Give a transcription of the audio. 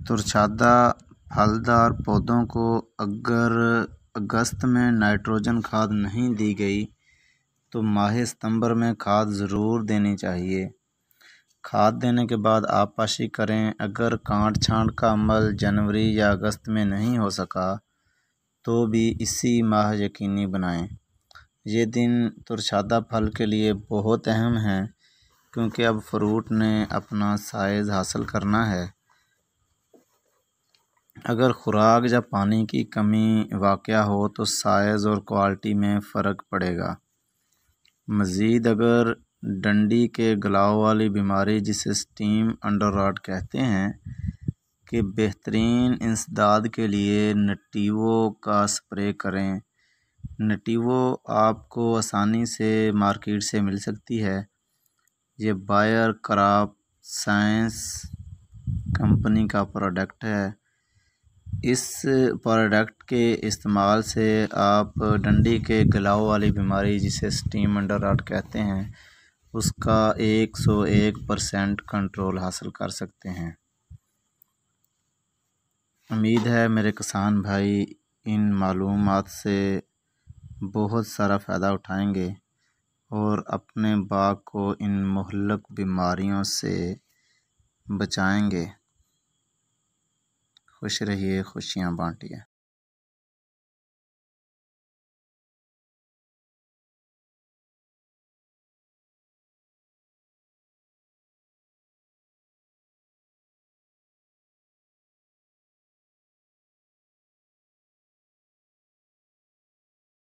ترچھادہ پھلدار پودوں کو اگر اگست میں نائٹروجن کھاد نہیں دی گئی تو ماہ ستمبر میں کھاد ضرور دینی چاہیے۔ کھاد دینے کے بعد آب پاشی کریں۔ اگر کانٹ چھانٹ کا عمل جنوری یا اگست میں نہیں ہو سکا تو بھی اسی ماہ یقینی بنائیں۔ یہ دن ترچھادہ پھل کے لیے بہت اہم ہیں کیونکہ اب فروٹ نے اپنا سائز حاصل کرنا ہے۔ اگر خوراک یا پانی کی کمی واقع ہو تو سائز اور کوالٹی میں فرق پڑے گا۔ مزید اگر ڈنڈی کے گلاؤ والی بیماری جسے سٹیم انڈر راٹ کہتے ہیں کہ بہترین انسداد کے لیے نٹیوو کا سپرے کریں۔ نٹیوو آپ کو آسانی سے مارکیٹ سے مل سکتی ہے۔ یہ بائر کراپ سائنس کمپنی کا پروڈکٹ ہے۔ اس پروڈکٹ کے استعمال سے آپ ڈنڈی کے گلاؤ والی بیماری جسے سٹیم انڈر راٹ کہتے ہیں اس کا 101% کنٹرول حاصل کر سکتے ہیں۔ امید ہے میرے کسان بھائی ان معلومات سے بہت سارا فائدہ اٹھائیں گے اور اپنے باغ کو ان مہلک بیماریوں سے بچائیں گے۔ خوش رہیے، خوشیاں بانٹیے۔